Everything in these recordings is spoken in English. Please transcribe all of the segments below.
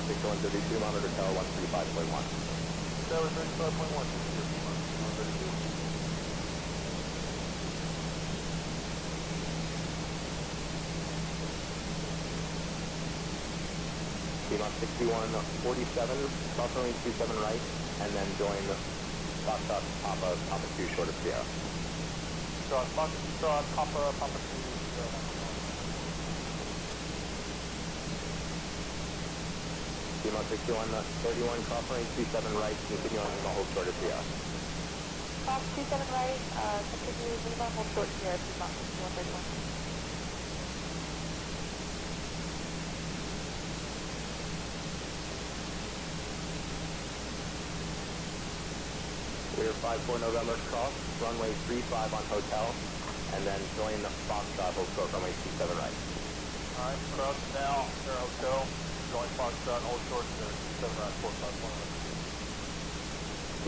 6132, monitor tower 135.1. Tower 35.1, 132. Lima 6147, cross runway 27 right, and then join Foxtrot Papa 2 short of Sierra. Foxtrot Papa 2. Lima 6131, cross runway 27 right, continue on Lima, hold short of Sierra. Fox 27 right, continue Lima, hold short Sierra, Lima 6131. Clear 54 November cross, runway 35 on hotel, and then join Foxtrot, hold short, runway 27 right. Alright, cross now, near hotel, join Foxtrot, hold short, near 27 right, 451.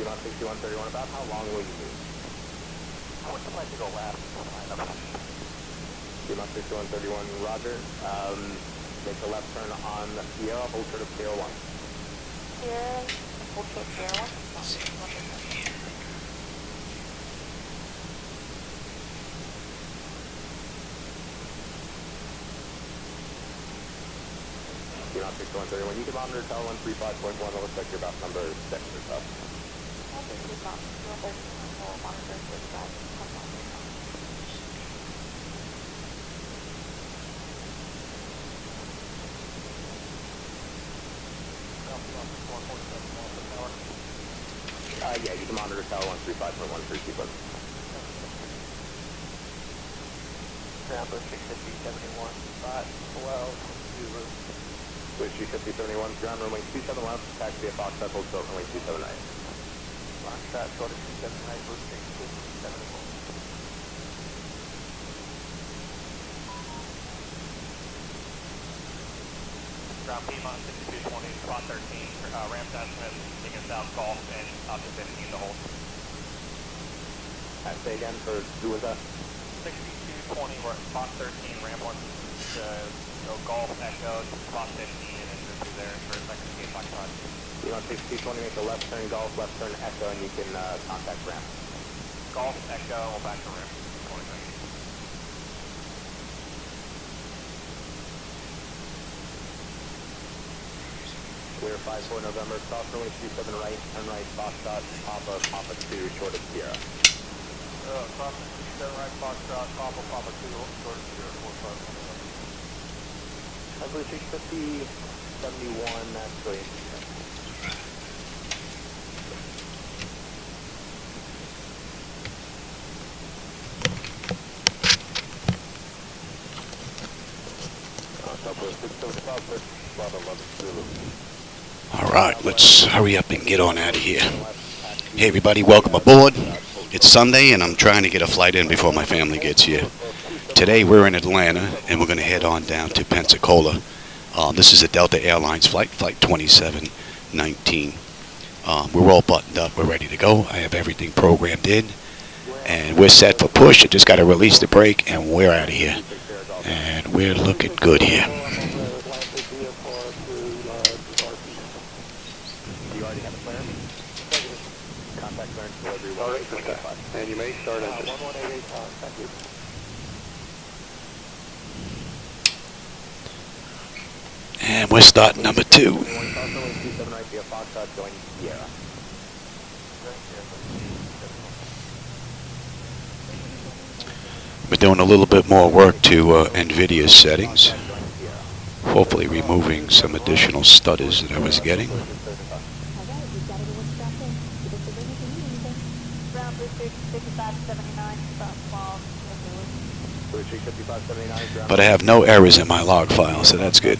Lima 6131, about how long will you be? I would like to go last. Lima 6131, roger. Make a left turn on Sierra, hold short of Sierra 1. Sierra, hold short Sierra 1. Lima 6131, you can monitor tower 135.1, it looks like you're about number 6 or so. Okay, Lima, you'll monitor 35.1. Yeah, you can monitor tower 135.1 for sequence. Tampa 650-71, 512, 0. Switch G5071, ground runway 27 left, taxi at Foxtrot, hold short, runway 27 right. Foxtrot, short of 27 right, route 650-71. Ground Piedmont 6220, spot 13, ramp estimate, taking south Gulf and up to 15 to hold. Say again, for who was that? 6220, we're at spot 13, ramp 1, go Gulf, Echo, spot 15, and then through there for a second gate Foxtrot. You want 6220, make a left turn Golf, left turn Echo, and you can contact ramp. Gulf, Echo, we'll back to ramp. 20 seconds. Clear 54 November, cross runway 27 right, turn right, Foxtrot, Papa 2, short of Sierra. Cross 27 right, Foxtrot, Papa 2, short of Sierra, 451. I believe 650, 71, actually. All right, let's hurry up and get on out of here. Hey everybody, welcome aboard. It's Sunday and I'm trying to get a flight in before my family gets here. Today we're in Atlanta and we're going to head on down to Pensacola. This is a Delta Airlines flight 2719. We're all buttoned up, we're ready to go. I have everything programmed in and we're set for push. I just got to release the brake and we're out of here. And we're looking good here. And you may start at And we're starting number 2. We're doing a little bit more work to NVIDIA settings. Hopefully removing some additional stutters that I was getting. But I have no errors in my log file, so that's good.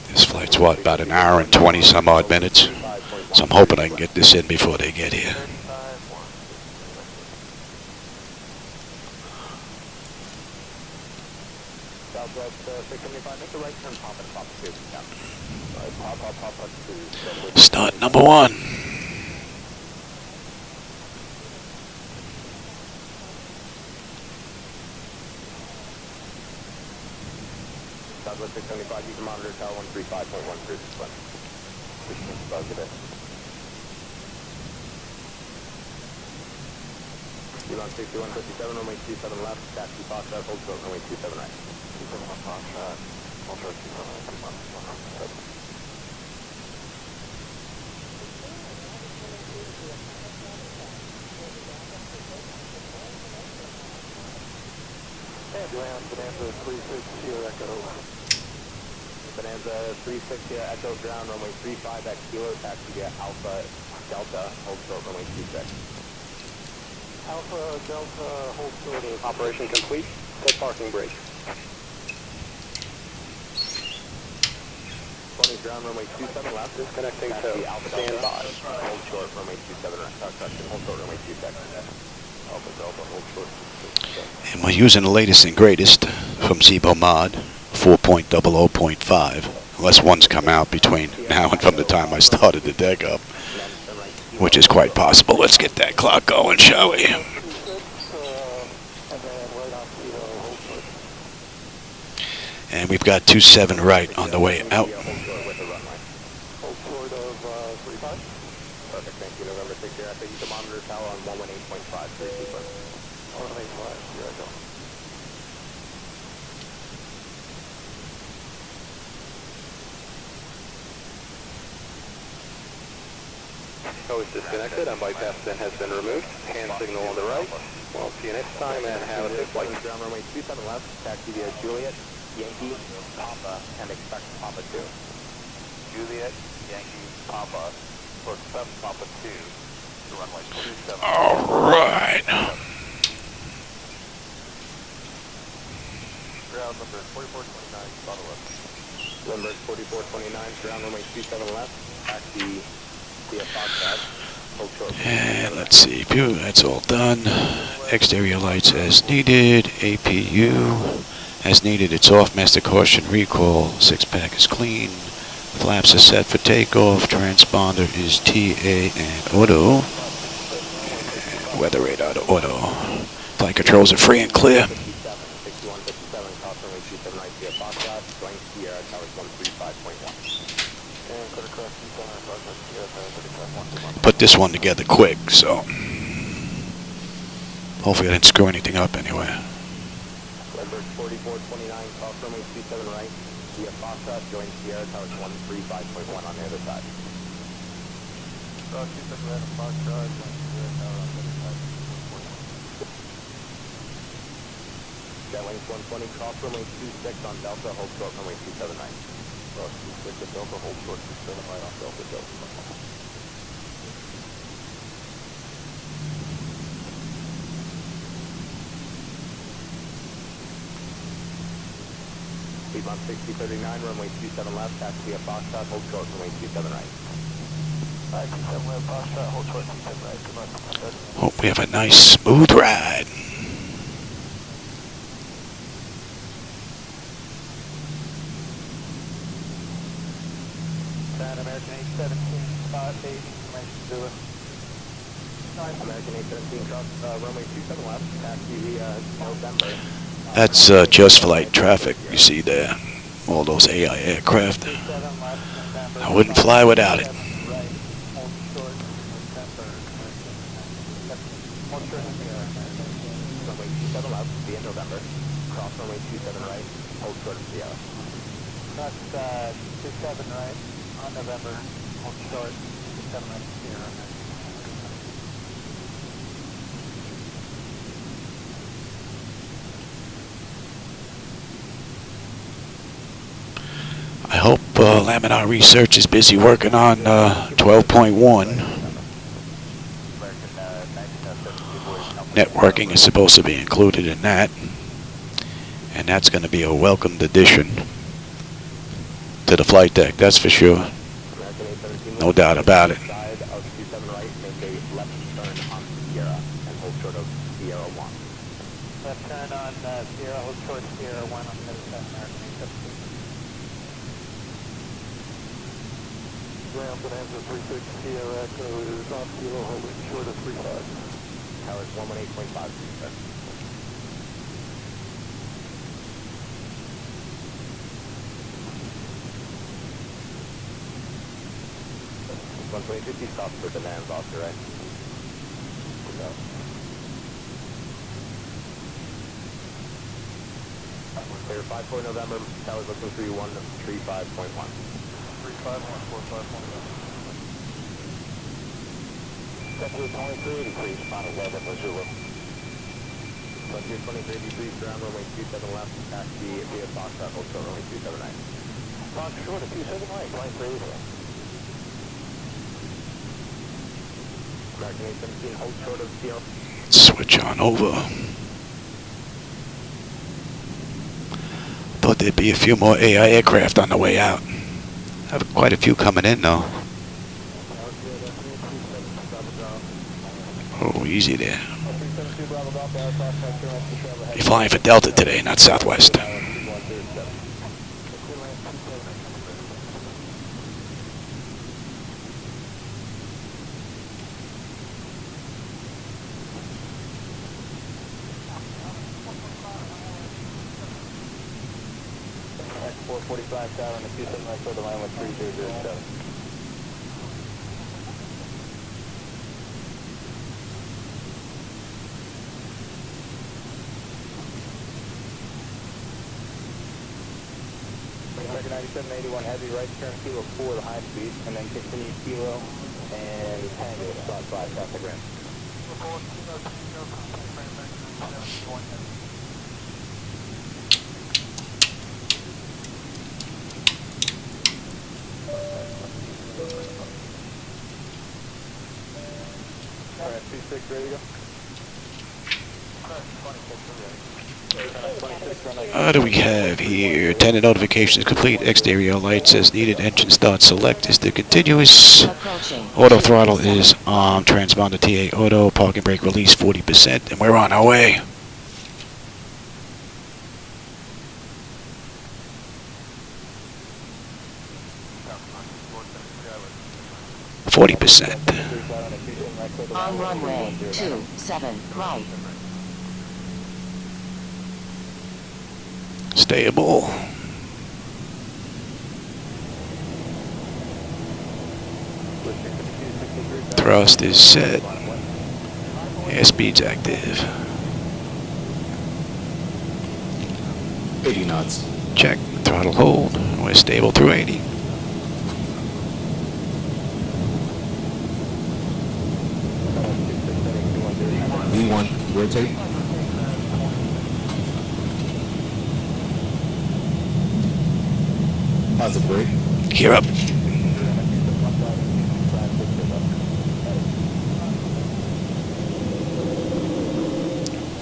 This flight's what, about an hour and 20 some odd minutes? So I'm hoping I can get this in before they get here. Start number 1. Southwest 675, you can monitor tower 135.1 cruise display. Positive. Elon 6157, runway 27 left, taxi Foxtrot, hold short, runway 27 right. 271 Foxtrot, hold short, 27 right, 2 Bonanza 36 here, Echo. Bonanza 36 here, Echo ground, runway 35 at Kilo, taxi via Alpha Delta, hold short, runway 26. Alpha Delta, hold short, operation complete, set parking brake. 20 ground, runway 27 left, disconnecting to Alpha Delta, hold short, runway 27 right, hold short, runway 26. Alpha Delta, hold short. And we're using the latest and greatest from Zibo Mod, 4.00.5, unless one's come out between now and from the time I started the deck up, which is quite possible. Let's get that clock going, shall we? And we've got 27 right on the way out. Perfect, thank you. November 6 here. I think you can monitor tower on 118.5. 118.5, here I go. Code is disconnected. Bypass then has been removed. Hand signal on the right. Well, see you next time and have a safe flight. Ground runway 27 left. Taxi via Juliet, Yankee, Papa, and expect Papa 2. Juliet, Yankee, Papa, or expect Papa 2 to runway 27. All right. Ground number 4429, bottle left. Number 4429, ground runway 27 left. Taxi via Foxtrot. And let's see, that's all done. Exterior lights as needed. APU as needed. It's off. Master caution recall. 6-pack is clean. Flaps are set for takeoff. Transponder is TA and auto. And weather radar to auto. Flight controls are free and clear. Put this one together quick, so hopefully I didn't screw anything up anyway. Number 4429, cross runway 27 right, via Foxtrot, join Sierra Tower 135.1 on the other side. Cross 27 right, Foxtrot, join Sierra Tower on the other side. Jetlings 120, cross runway 26 on Delta, hold short runway 27 right. Cross 26 at Delta, hold short 27 right on Delta, Delta. Speedbump 6039, runway 27 left, taxi via Foxtrot, hold short, runway 27 right. 27 left, Foxtrot, hold short, 27 right. Good luck. Hope we have a nice, smooth ride. American 817, 580, information to it. American 817, cross runway 27 left, taxi via November. That's just flight traffic you see there. All those AI aircraft. I wouldn't fly without it. Runway 27 left, via November. Cross runway 27 right, hold short of Sierra. Cross 27 right on November, hold short, 27 right Sierra. I hope Laminar Research is busy working on 12.1. Networking is supposed to be included in that. And that's going to be a welcomed addition to the flight deck, that's for sure. No doubt about it. Left turn on Sierra, hold short Sierra 1 on the other side, American 817. Ground Bonanza 36 Sierra Echo is off kilo, holding short of 35. Towers 118.5, sir. 123, stop for the NAV officer, right? Clear 5 November, tower's looking 3135.1. 351, 451. Central 23, decrease, final weather, Missoula. Frontier 23, decrease, ground runway 27 left, taxi via Foxtrot, Hotel runway 279. Fox short of 27 right, flying for Asia. American 817, hold short of CL. Switch on over. Thought there'd be a few more AI aircraft on the way out. Have quite a few coming in though. Oh, easy there. You're flying for Delta today, not Southwest. X445 tower on the 27 right for the line with 3007. American 9781 heavy right turn kilo 4 to high speed and then continue kilo and tango spot 5 traffic rim. Alright, 26 ready to go? What do we have here? Attendant notifications complete. Exterior lights as needed. Engine start select is the continuous. Auto throttle is on. Transponder TA auto. Parking brake release 40%. And we're on our way. %. On runway 27 right. Stable. Thrust is set. Airspeed's active. 80 knots. Check. Throttle hold. We're stable through 80. V1, rotate. Positive brake. Gear up.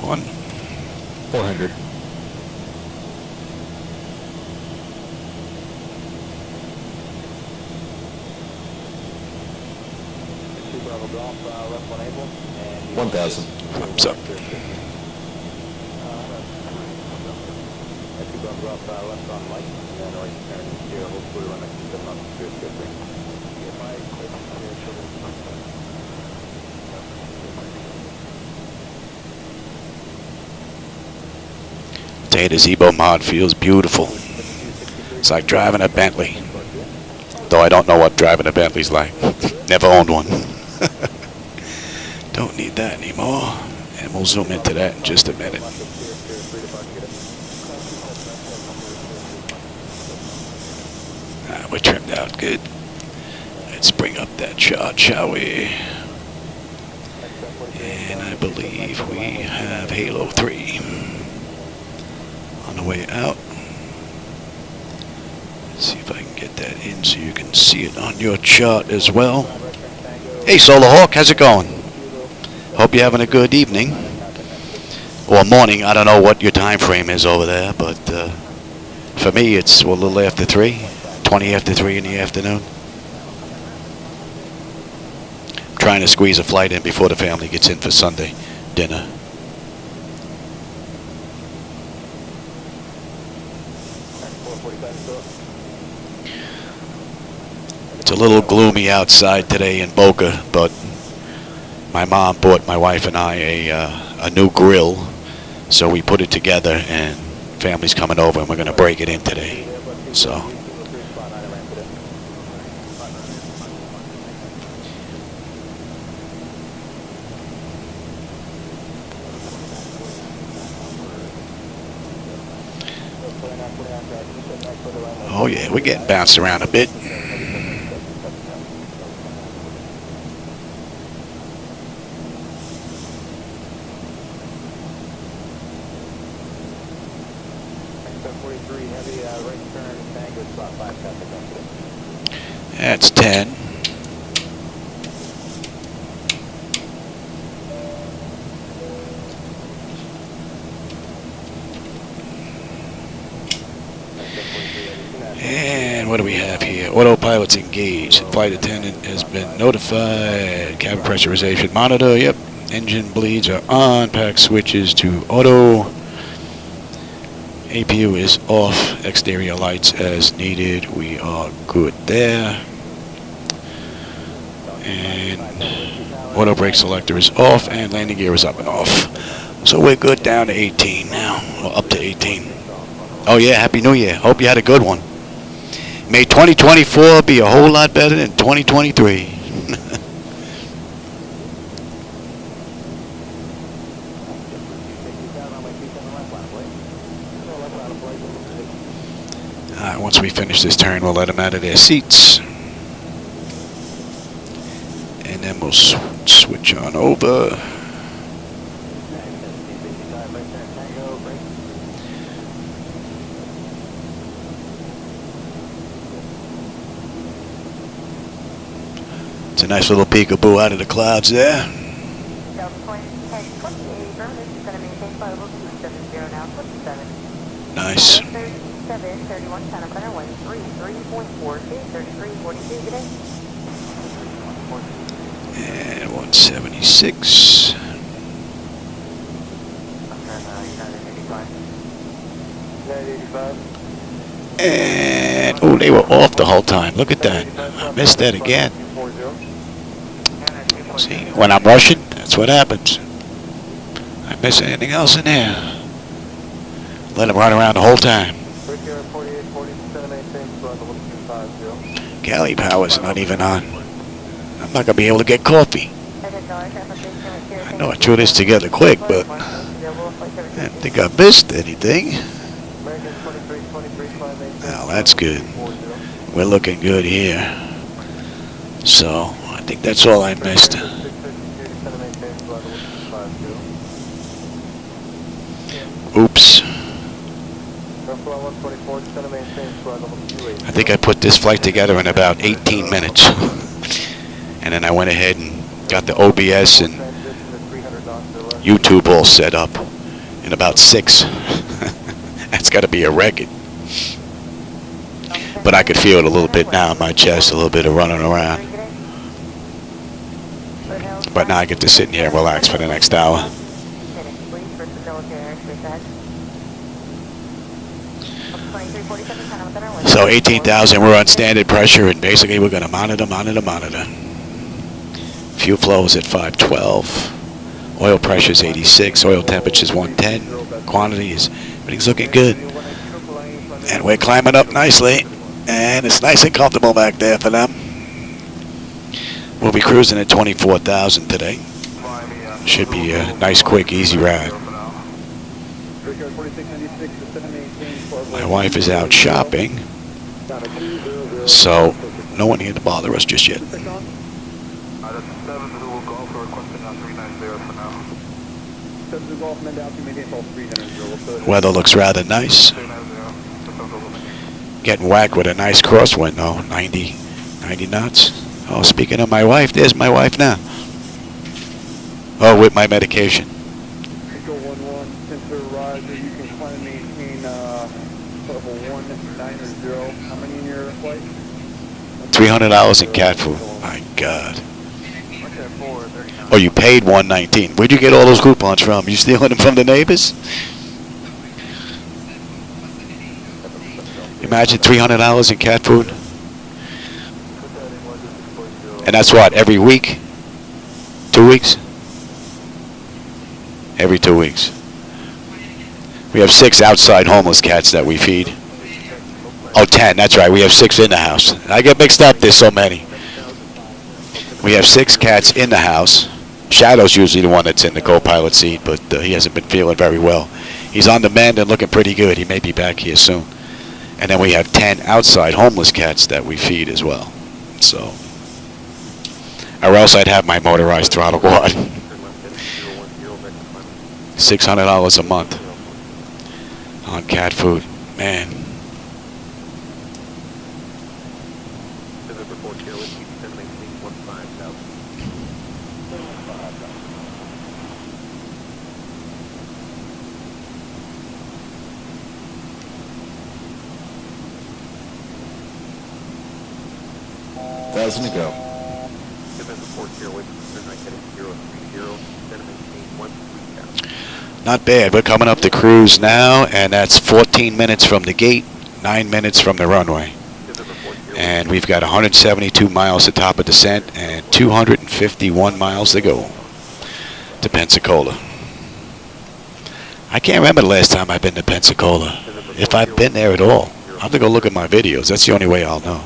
1. 400. Left 1,000. Thumbs up. Left on light, and right turn here, hopefully run next to the month, good. Today the Zibo Mod feels beautiful. It's like driving a Bentley. Though I don't know what driving a Bentley's like. Never owned one. Don't need that anymore. And we'll zoom into that in just a minute. We're trimmed out good. Let's bring up that shot, shall we? And I believe we have Halo 3 on the way out. Let's see if I can get that in so you can see it on your chart as well. Hey Solar Hawk, how's it going? Hope you're having a good evening. Or morning, I don't know what your time frame is over there, but for me it's a little after 3. 20 after 3 in the afternoon. I'm trying to squeeze a flight in before the family gets in for Sunday dinner. It's a little gloomy outside today in Boca, but my mom bought my wife and I a new grill, so we put it together and family's coming over and we're going to break it in today. So Oh yeah, we're getting bounced around a bit. That's 10. And what do we have here? Autopilot's engaged. Flight attendant has been notified. Cabin pressurization monitor. Yep. Engine bleeds are on. Pack switches to auto. APU is off. Exterior lights as needed. We are good there. And auto brake selector is off. And landing gear is up and off. So we're good down to 18 now. Well, up to 18. Oh yeah, Happy New Year. Hope you had a good one. May 2024 be a whole lot better than 2023. Alright, once we finish this turn, we'll let them out of their seats. And then we'll switch on over. It's a nice little peekaboo out of the clouds there. Nice. And 176. And, oh, they were off the whole time. Look at that. I missed that again. See, when I'm rushing, that's what happens. I miss anything else in there. Let them run around the whole time. Galley power's not even on. I'm not going to be able to get coffee. I know I threw this together quick, but I didn't think I missed anything. Well, that's good. We're looking good here. So, I think that's all I missed. Oops. I think I put this flight together in about 18 minutes. And then I went ahead and got the OBS and YouTube all set up in about 6. That's got to be a record. But I could feel it a little bit now in my chest, a little bit of running around. But now I get to sit in here and relax for the next hour. So 18,000, we're on standard pressure, and basically we're going to monitor. Fuel flow is at 512. Oil pressure is 86. Oil temperature is 110. Quantity is, everything's looking good. And we're climbing up nicely. And it's nice and comfortable back there for them. We'll be cruising at 24,000 today. Should be a nice, quick, easy ride. My wife is out shopping, so no one here to bother us just yet. Weather looks rather nice. Getting whacked with a nice crosswind though, 90 knots. Oh, speaking of my wife, there's my wife now. Oh, with my medication. $300 in cat food. My God. Oh, you paid $119. Where'd you get all those coupons from? You stealing them from the neighbors? Imagine $300 in cat food. And that's what, every week? 2 weeks? Every 2 weeks. We have 6 outside homeless cats that we feed. Oh, 10, that's right. We have 6 in the house. I get mixed up, there's so many. We have 6 cats in the house. Shadow's usually the one that's in the co-pilot seat, but he hasn't been feeling very well. He's on the mend and looking pretty good. He may be back here soon. And then we have 10 outside homeless cats that we feed as well. So, or else I'd have my motorized throttle quad. $600 a month on cat food. Man. Thousand to go. Not bad. We're coming up to cruise now, and that's 14 minutes from the gate, 9 minutes from the runway. And we've got 172 miles to top of descent and 251 miles to go to Pensacola. I can't remember the last time I've been to Pensacola, if I've been there at all. I'll have to go look at my videos. That's the only way I'll know.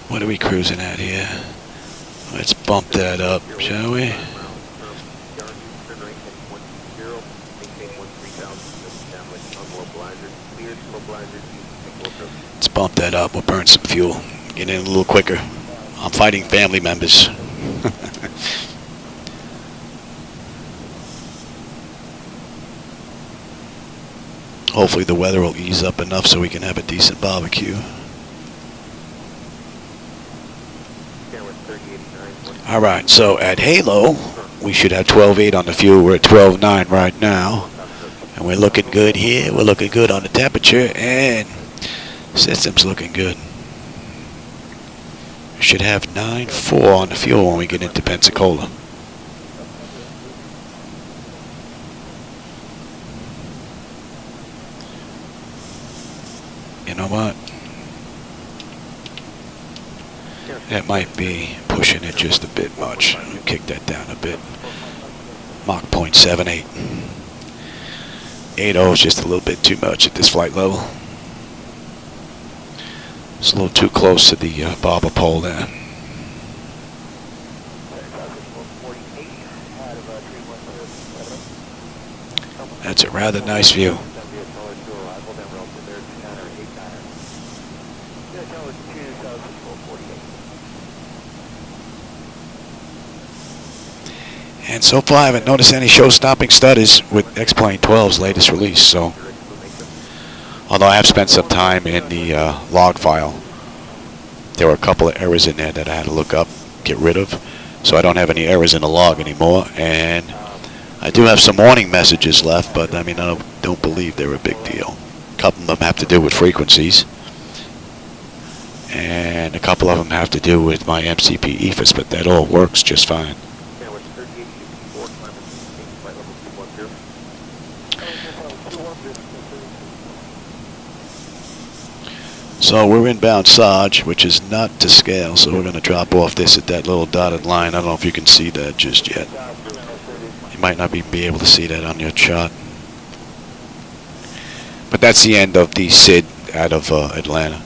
What are we cruising at here? Let's bump that up, shall we? Let's bump that up. We'll burn some fuel. Get in a little quicker. I'm fighting family members. Hopefully the weather will ease up enough so we can have a decent barbecue. All right, so at Halo, we should have 12.8 on the fuel. We're at 12.9 right now. And we're looking good here. We're looking good on the temperature, and system's looking good. We should have 9.4 on the fuel when we get into Pensacola. You know what? That might be pushing it just a bit much. Let me kick that down a bit. Mach 0.78. 8.0 is just a little bit too much at this flight level. It's a little too close to the bobber pole there. That's a rather nice view. And so far, I haven't noticed any show-stopping stutters with X-Plane 12's latest release. So, although I have spent some time in the log file, there were a couple of errors in there that I had to look up, get rid of. So I don't have any errors in the log anymore. And I do have some warning messages left, but I mean, I don't believe they're a big deal. A couple of them have to do with frequencies, and a couple of them have to do with my MCP ethos, but that all works just fine. So we're inbound Sarge, which is not to scale, so we're going to drop off this at that little dotted line. I don't know if you can see that just yet. You might not be able to see that on your chart. But that's the end of the SID out of Atlanta.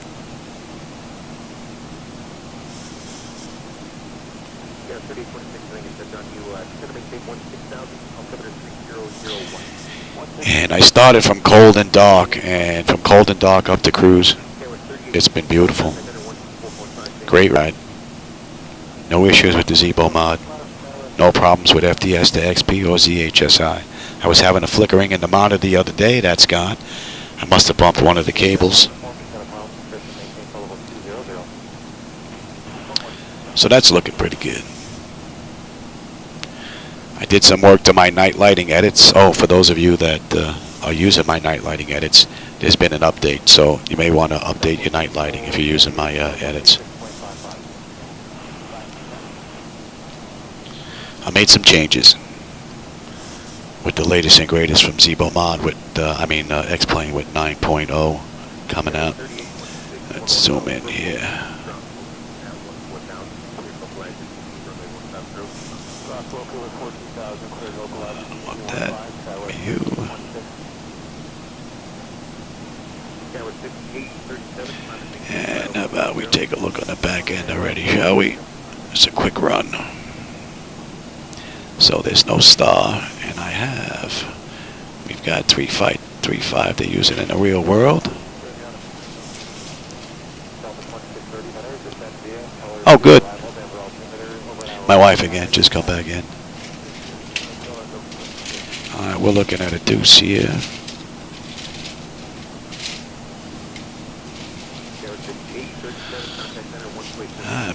And I started from cold and dark, and from cold and dark up to cruise. It's been beautiful. Great ride. No issues with the Zibo Mod. No problems with FDS to XP or ZHSI. I was having a flickering in the monitor the other day. That's gone. I must have bumped one of the cables. So that's looking pretty good. I did some work to my night lighting edits. Oh, for those of you that are using my night lighting edits, there's been an update, so you may want to update your night lighting if you're using my edits. I made some changes with the latest and greatest from Zibo Mod with, X-Plane with 9.0 coming out. Let's zoom in here. I want that view. And how about we take a look on the back end already, shall we? Just a quick run. So there's no star, and we've got 3.5 they're using in the real world. Oh, good. My wife again, just come back in. All right, we're looking at a deuce here.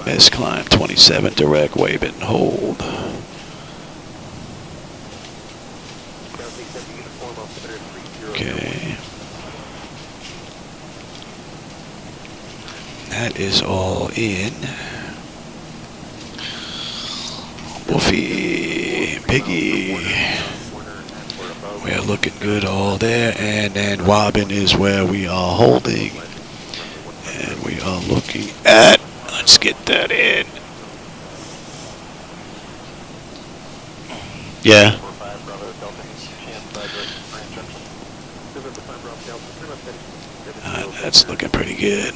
Miss climb 27 direct, wave it and hold. Okay. That is all in. Wolfie, Piggy. We're looking good all there, and then Robin is where we are holding. And we are looking at, let's get that in. Yeah. That's looking pretty good.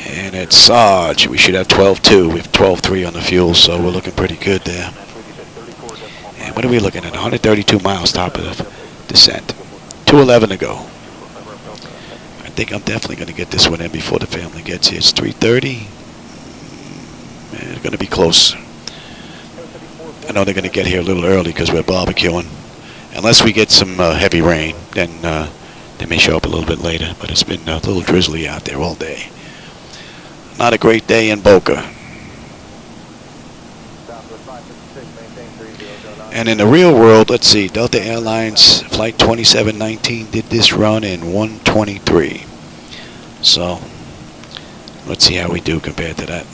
And at Sarge, we should have 12.2. We have 12.3 on the fuel, so we're looking pretty good there. And what are we looking at? 132 miles top of the descent. 2:11 to go. I think I'm definitely going to get this one in before the family gets here. It's 3:30. It's going to be close. I know they're going to get here a little early because we're barbecuing. Unless we get some heavy rain, then they may show up a little bit later. But it's been a little drizzly out there all day. Not a great day in Boca. And in the real world, let's see, Delta Airlines Flight 2719 did this run in 1:23. So, let's see how we do compared to that.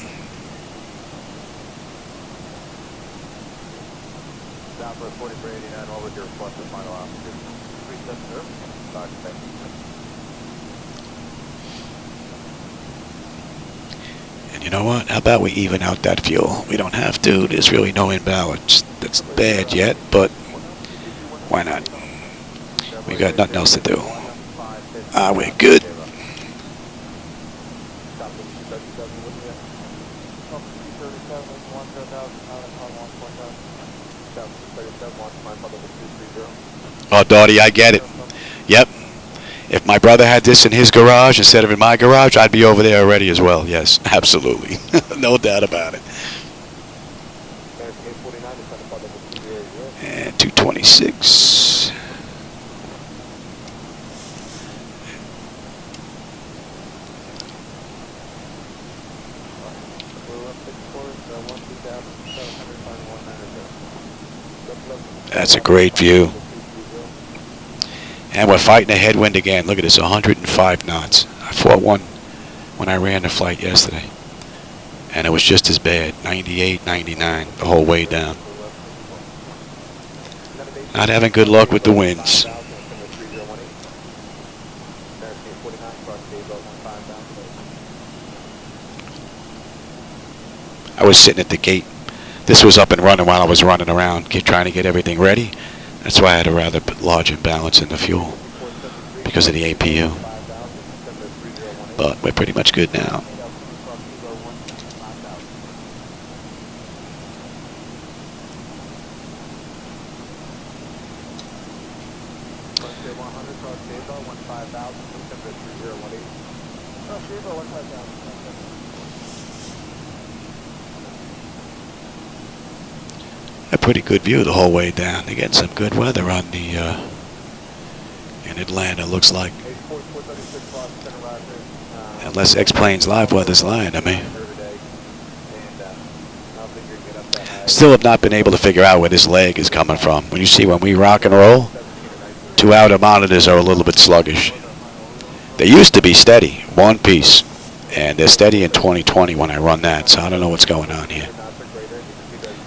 And you know what? How about we even out that fuel? We don't have to. There's really no imbalance that's bad yet, but why not? We got nothing else to do. We're good. Oh, Dottie, I get it. Yep. If my brother had this in his garage instead of in my garage, I'd be over there already as well. Yes, absolutely. No doubt about it. And 226. That's a great view. And we're fighting a headwind again. Look at this, 105 knots. I fought one when I ran the flight yesterday. And it was just as bad, 98, 99, the whole way down. Not having good luck with the winds. I was sitting at the gate. This was up and running while I was running around, trying to get everything ready. That's why I had a rather large imbalance in the fuel because of the APU. But we're pretty much good now. A pretty good view the whole way down. They get some good weather on the in Atlanta, looks like. Unless X-Planes Live weather's lying to me. Still have not been able to figure out where this leg is coming from. When you see when we rock and roll, 2 outer monitors are a little bit sluggish. They used to be steady, one piece, and they're steady in 2020 when I run that, so I don't know what's going on here.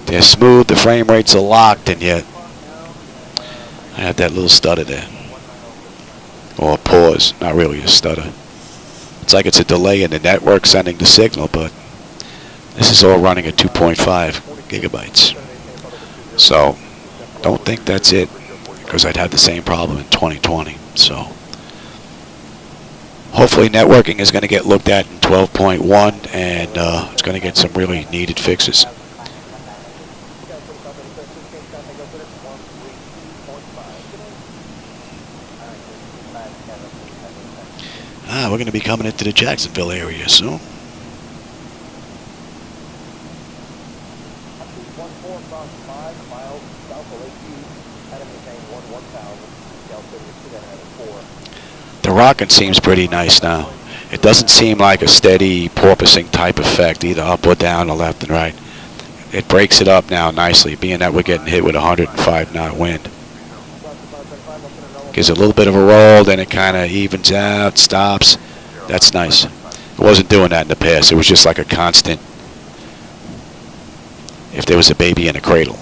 They're smooth, the frame rates are locked, and yet I have that little stutter there. Or a pause, not really a stutter. It's like it's a delay in the network sending the signal, but This is all running at 2.5 gigabytes. So, don't think that's it, because I'd had the same problem in 2020. So, hopefully networking is going to get looked at in 12.1, and it's going to get some really needed fixes. We're going to be coming into the Jacksonville area soon. The rocking seems pretty nice now. It doesn't seem like a steady porpoising type effect, either up or down or left and right. It breaks it up now nicely, being that we're getting hit with 105 knot wind. Gives it a little bit of a roll, then it kind of evens out, stops. That's nice. It wasn't doing that in the past. It was just like a constant, if there was a baby in a cradle,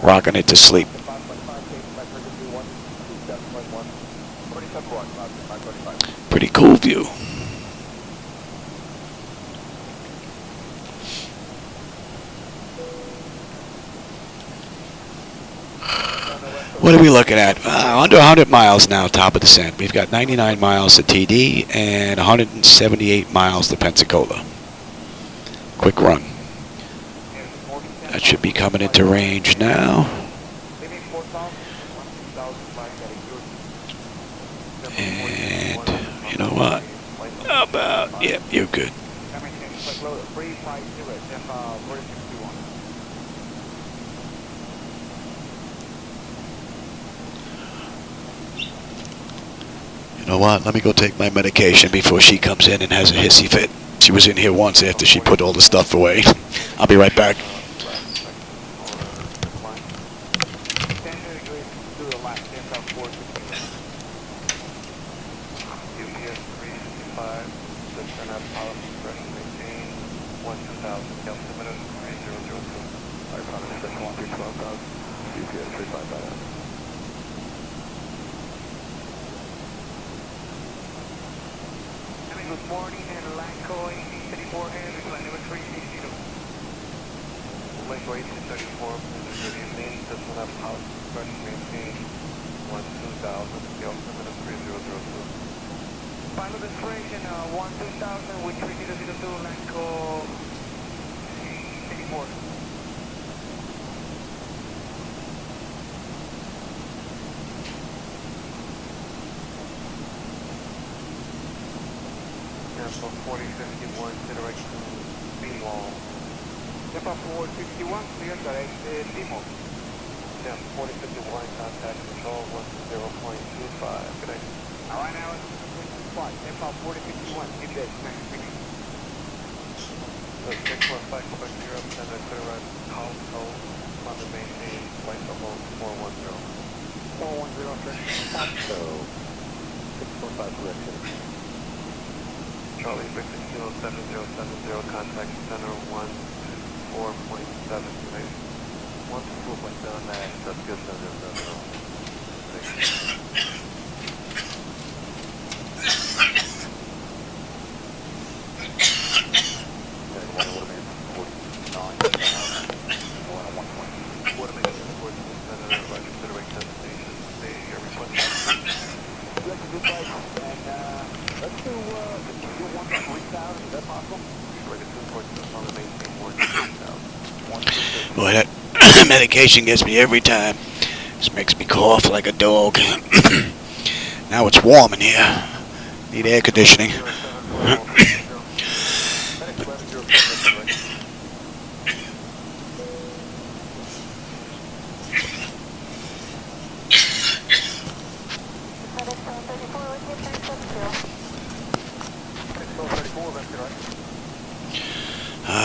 rocking it to sleep. Pretty cool view. What are we looking at? Under 100 miles now, top of descent. We've got 99 miles to TD and 178 miles to Pensacola. Quick run. That should be coming into range now. And you know what? How about, yeah, you're good. You know what? Let me go take my medication before she comes in and has a hissy fit. She was in here once after she put all the stuff away. I'll be right back. Good morning, Lanco 1834N, flight number 360. Lanco 1834, maintain, this one up house, first maintain, 12000, the altimeter 3002. Final destination, 12000 with 3002, Lanco 1834. So 4051, direction Zibo. Tempo 461, clear direct Zibo. Then 4051, contact control 10.25. Good day. Alright, now it's flight. Tempo 4051, keep that next speaking. So 615, expect 0, send a clear right, call, on the maintain, flight level 410. 410, sir. So 645 correction. Charlie Victor Kilo 7070, contact center 124.7. 124.7, that's good, 7070. Boy, that medication gets me every time. Just makes me cough like a dog. Now it's warm in here. Need air conditioning.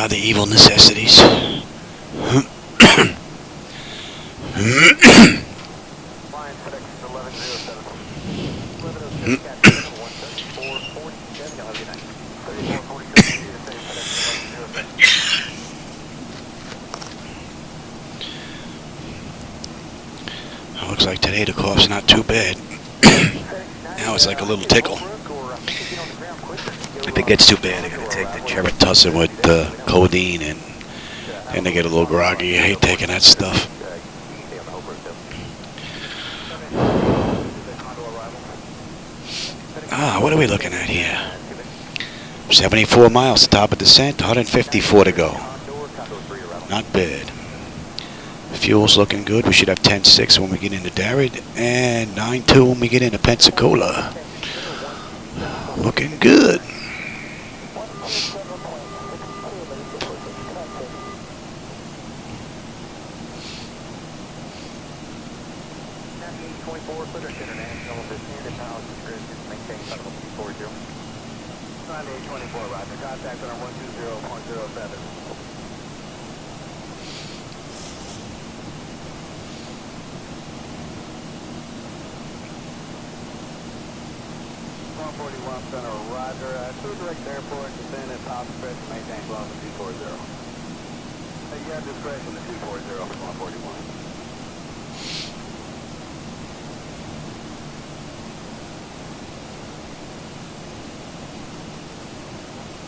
The evil necessities. Looks like today the cough's not too bad. Now it's like a little tickle. If it gets too bad, I gotta take the Geritussin with codeine, and they get a little groggy. I hate taking that stuff. What are we looking at here? 74 miles to top of descent, 154 to go. Not bad. Fuel's looking good. We should have 10.6 when we get into Darrett, and 9.2 when we get into Pensacola. Looking good. Contact on 120.07. 141 center, roger. Two direct airport, descend at top stretch, maintain close to 240. You have discretion to 240 for 141.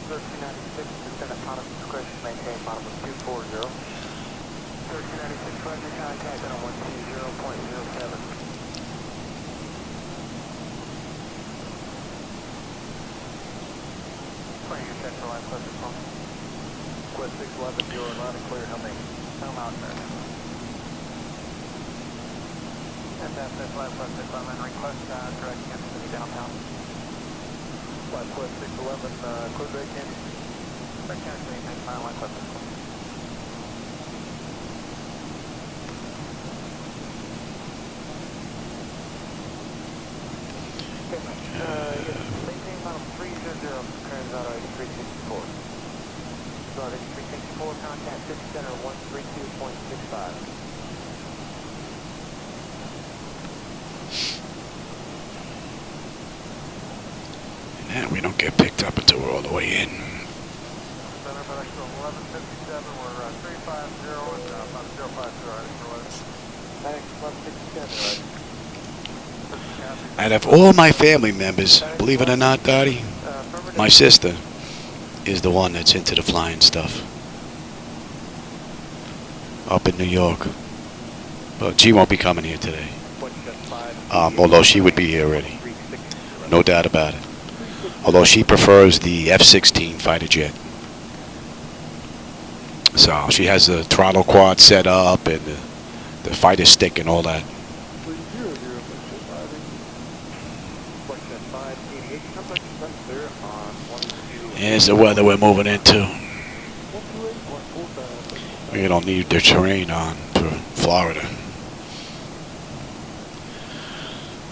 1396, descend at bottom discretion, maintain bottom of 240. 1396, roger, contact on 120.07. Central line, Quest 611. Quest 611, you're loud and clear, helming. Helm out there. And that's line, Quest 611, request direct Kansas City downtown. Line, Quest 611, clear direct Kansas City. Direct Kansas City, next line, Quest 611. Okay, yes, maintain bottom 300, current out 8364. So 8364, contact City Center 132.65. And we don't get picked up until we're all the way in. Center, but actual 1157, we're 350 and about 050, Thanks, 1167, right? Out of all my family members, believe it or not, Dottie, my sister is the one that's into the flying stuff up in New York. But she won't be coming here today. Although she would be here already. No doubt about it. Although she prefers the F-16 fighter jet. So she has the throttle quad set up and the fighter stick and all that. Here's the weather we're moving into. We don't need the terrain on for Florida.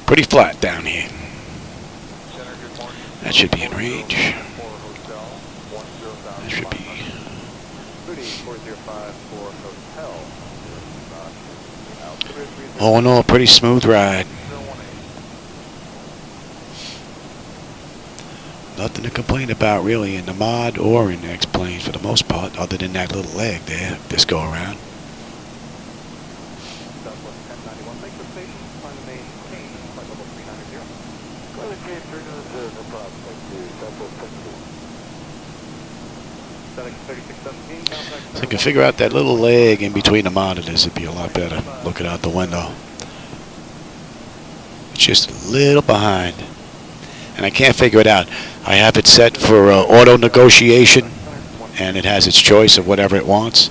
Pretty flat down here. That should be in range. That should be. All in all, pretty smooth ride. Nothing to complain about really in the mod or in the X-Plane for the most part, other than that little leg there, this go around. So I can figure out that little leg in between the monitors, it'd be a lot better looking out the window. It's just a little behind. And I can't figure it out. I have it set for auto negotiation, and it has its choice of whatever it wants.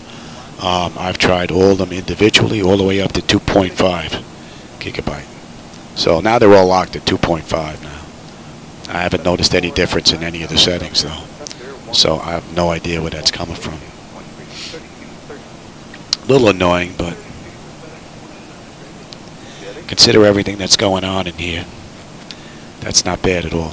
I've tried all of them individually, all the way up to 2.5 gigabyte. So now they're all locked at 2.5 now. I haven't noticed any difference in any of the settings, though. So I have no idea where that's coming from. A little annoying, but consider everything that's going on in here. That's not bad at all.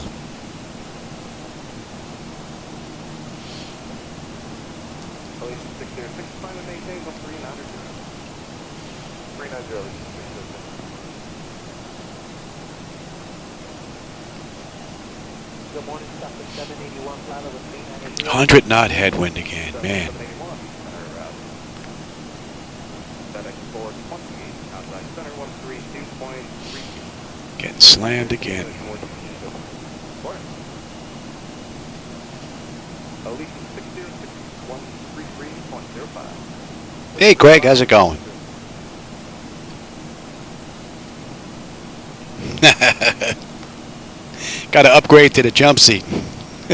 Good morning, stop at 781, flight over 390. 100 knot headwind again, man. Getting slammed again. Elite 606-133.05. Hey, Greg, how's it going? Got to upgrade to the jump seat. Good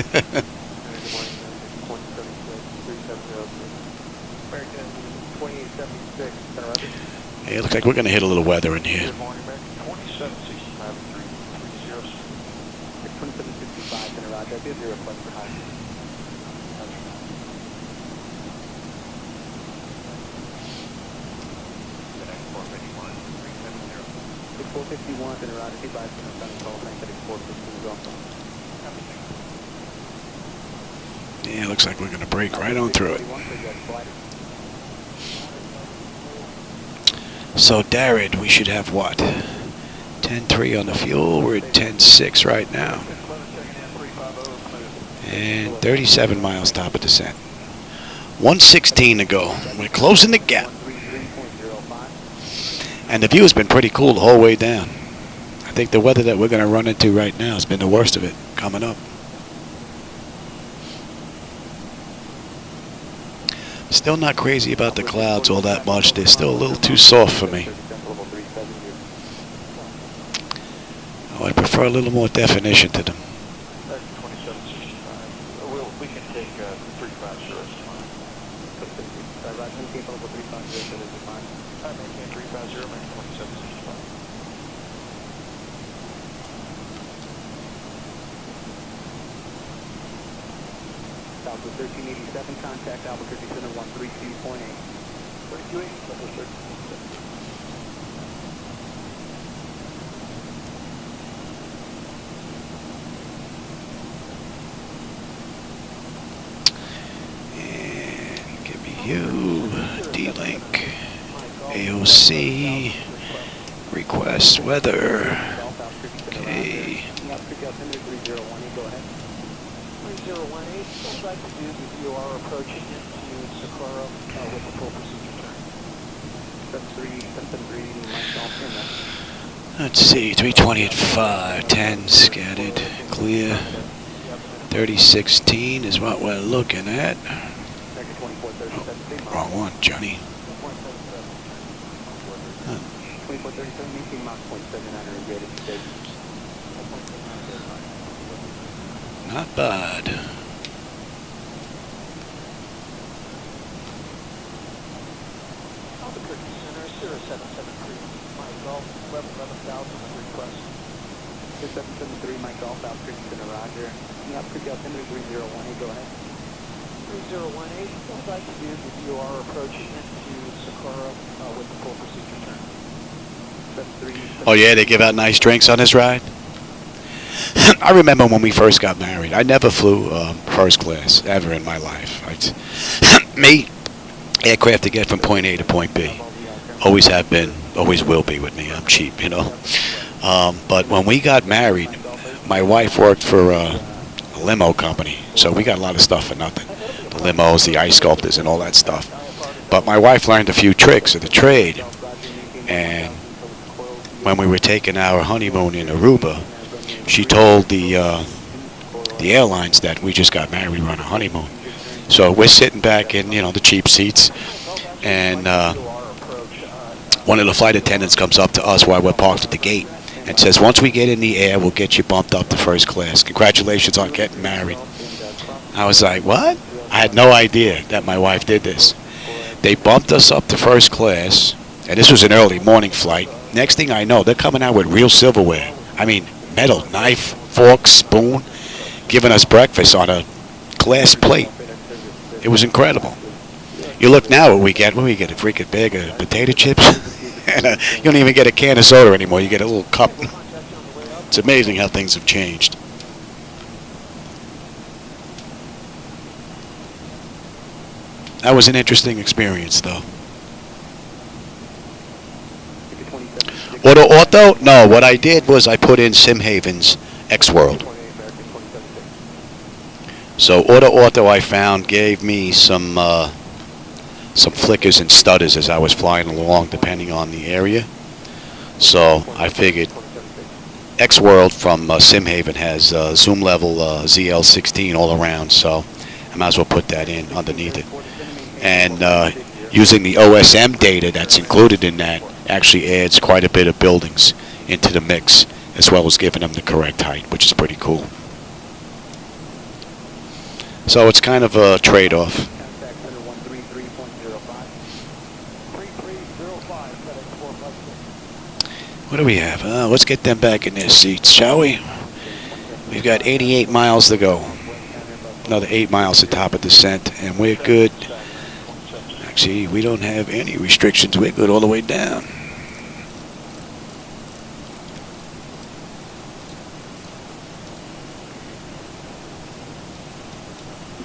morning, 2076-3703. American 2876, Center Roger. Hey, it looks like we're going to hit a little weather in here. Good morning, American 2765-330. 2765, Center Roger. I did your request for high. 451, Center Roger. Goodbye, Center Pensacola. Thanks, 415 is also. Yeah, looks like we're going to break right on through it. So, Darren, we should have what? 10.3 on the fuel. We're at 10.6 right now. And 37 miles top of descent. 116 to go. We're closing the gap. And the view has been pretty cool the whole way down. I think the weather that we're going to run into right now has been the worst of it coming up. Still not crazy about the clouds all that much. They're still a little too soft for me. Oh, I prefer a little more definition to them. 2765. We can take 350. Roger, capable 350 is fine. I maintain 350, maintain 2765. Southwest 1387, contact Albuquerque Center 132.8. 3280, Southwest 1387. And give me you, D-Link, AOC, request weather, okay. 3018, what I'd like to do is you are approaching into Socorro with the full procedure turn. 73, Let's see, 320 at 5, 10 scattered, clear. 3016 is what we're looking at. Oh, wrong one, Johnny. 2437, maintain Mach 0.79 or greater today. Not bad. Albuquerque Center 0773, Mike Golf, 11,000 request. 0773, Mike Golf, Albuquerque Center, Roger. Albuquerque altimeter 3018, go ahead. 3018, what I'd like to do is you are approaching into Socorro with the full procedure turn. 73. Oh yeah, they give out nice drinks on this ride? I remember when we first got married. I never flew first class ever in my life. Me, aircraft to get from point A to point B. Always have been, always will be with me. I'm cheap, you know. But when we got married, my wife worked for a limo company, so we got a lot of stuff for nothing. The limos, the ice sculptors, and all that stuff. But my wife learned a few tricks of the trade, and when we were taking our honeymoon in Aruba, she told the airlines that we just got married, we were on a honeymoon. So we're sitting back in, you know, the cheap seats, and one of the flight attendants comes up to us while we're parked at the gate and says, once we get in the air, we'll get you bumped up to first class. Congratulations on getting married. I was like, what? I had no idea that my wife did this. They bumped us up to first class, and this was an early morning flight. Next thing I know, they're coming out with real silverware. I mean, metal, knife, fork, spoon, giving us breakfast on a glass plate. It was incredible. You look now what we get a freaking bag of potato chips, and you don't even get a can of soda anymore. You get a little cup. It's amazing how things have changed. That was an interesting experience, though. Auto? No, what I did was I put in SimHaven's X-World. So Auto I found gave me some flickers and stutters as I was flying along, depending on the area. So I figured X-World from SimHaven has zoom level ZL16 all around. So might as well put that in underneath it. And using the OSM data that's included in that actually adds quite a bit of buildings into the mix, as well as giving them the correct height, which is pretty cool. So it's kind of a trade-off. Contact center 133.05. 3305, FedEx 456. What do we have? Let's get them back in their seats, shall we? We've got 88 miles to go. Another 8 miles to top of descent, and we're good. Actually, we don't have any restrictions. We're good all the way down.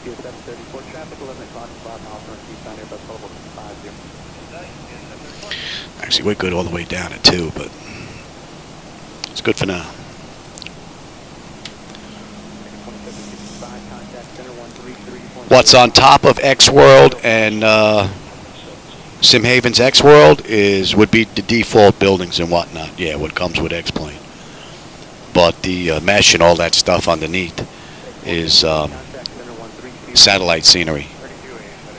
ETA 734, traffic 11 o'clock, 5 miles north eastbound Airbus Global 50. Actually, we're good all the way down at 2, but it's good for now. What's on top of X World and Simhaven's X World would be the default buildings and whatnot. Yeah, what comes with X-Plane. But the mesh and all that stuff underneath is satellite scenery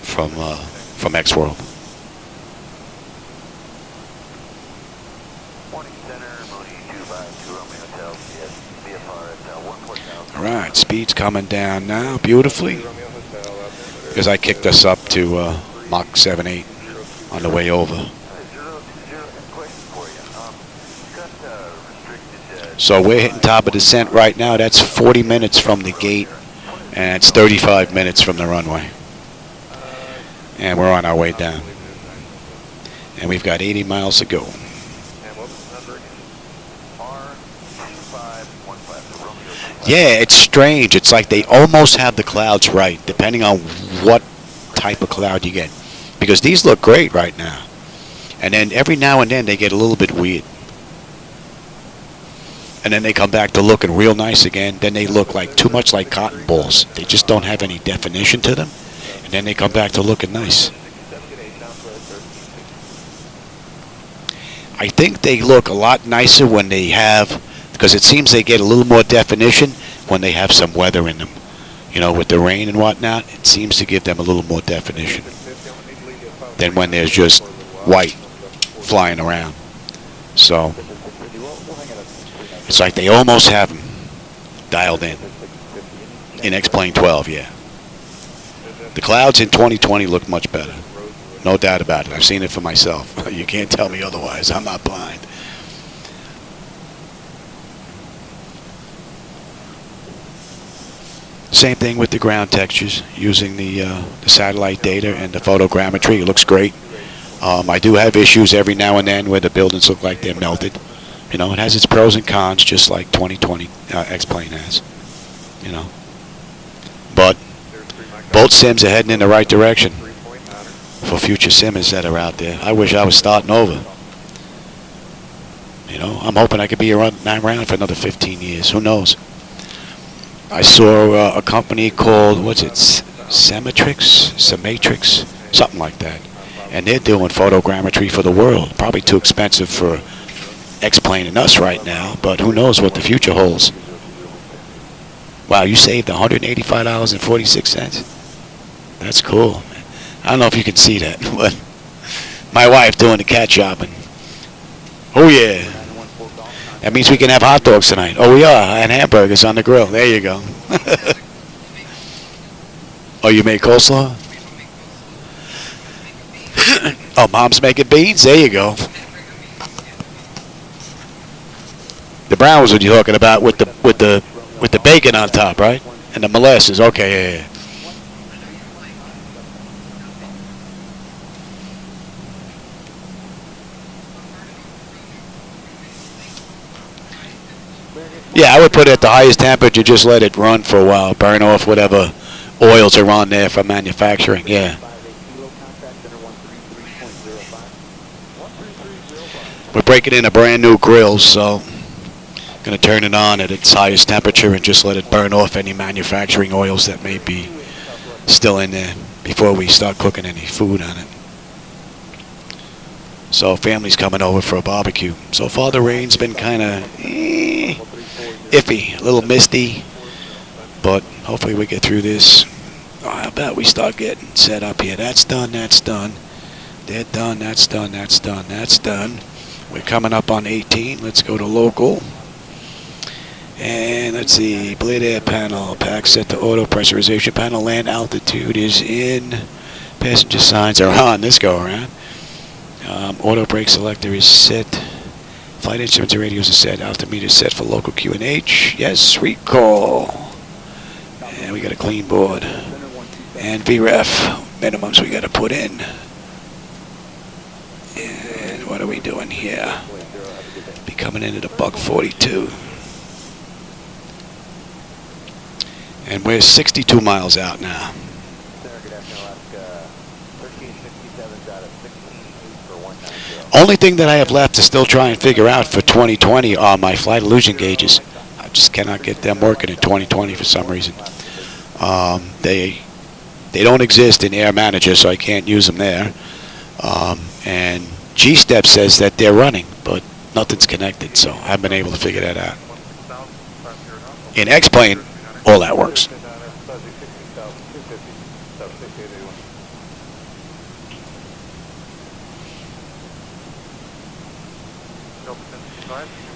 from X World. All right, speed's coming down now beautifully, because I kicked us up to Mach 7.8 on the way over. So we're hitting top of descent right now. That's 40 minutes from the gate, and it's 35 minutes from the runway. And we're on our way down. And we've got 80 miles to go. Yeah, it's strange. It's like they almost have the clouds right, depending on what type of cloud you get. Because these look great right now. And then every now and then they get a little bit weird. And then they come back to looking real nice again. Then they look like too much like cotton balls. They just don't have any definition to them. And then they come back to looking nice. I think they look a lot nicer when they have, because it seems they get a little more definition when they have some weather in them. You know, with the rain and whatnot, it seems to give them a little more definition than when there's just white flying around. So it's like they almost have them dialed in X-Plane 12, yeah. The clouds in 2020 look much better. No doubt about it. I've seen it for myself. You can't tell me otherwise. I'm not blind. Same thing with the ground textures, using the satellite data and the photogrammetry. It looks great. I do have issues every now and then where the buildings look like they're melted. You know, it has its pros and cons, just like 2020 X-Plane has. You know, but both sims are heading in the right direction for future simmers that are out there. I wish I was starting over. You know, I'm hoping I could be around for another 15 years. Who knows? I saw a company called, what's it, Sematrix, something like that. And they're doing photogrammetry for the world. Probably too expensive for X-Plane and us right now, but who knows what the future holds. Wow, you saved $185.46. That's cool, man. I don't know if you can see that, but my wife doing the cat shopping. Oh, yeah. That means we can have hot dogs tonight. Oh, we are, and hamburgers on the grill. There you go. Oh, you make coleslaw? Oh, mom's making beans? There you go. The brown was what you're talking about with the bacon on top, right? And the molasses. Okay, yeah. Yeah, I would put it at the highest temperature, just let it run for a while, burn off whatever oils are on there for manufacturing, yeah. We're breaking in a brand new grill, so I'm going to turn it on at its highest temperature and just let it burn off any manufacturing oils that may be still in there before we start cooking any food on it. So family's coming over for a barbecue. So far the rain's been kind of iffy, a little misty, but hopefully we get through this Oh, how about we start getting set up here? That's done, that's done. They're done, that's done, that's done, that's done. We're coming up on 18. Let's go to local. And let's see, blade air panel, pack set to auto pressurization panel, land altitude is in. Passenger signs are on this go around. Auto brake selector is set. Flight instruments and radios are set. Altimeter is set for local QNH. Yes, recall. And we got a clean board. And VREF minimums we got to put in. And what are we doing here? Be coming in at a buck 42. And we're 62 miles out now. Only thing that I have left to still try and figure out for 2020 are my flight illusion gauges. I just cannot get them working in 2020 for some reason. They don't exist in Air Manager, so I can't use them there. And G-Step says that they're running, but nothing's connected, so I haven't been able to figure that out. In X-Plane, all that works.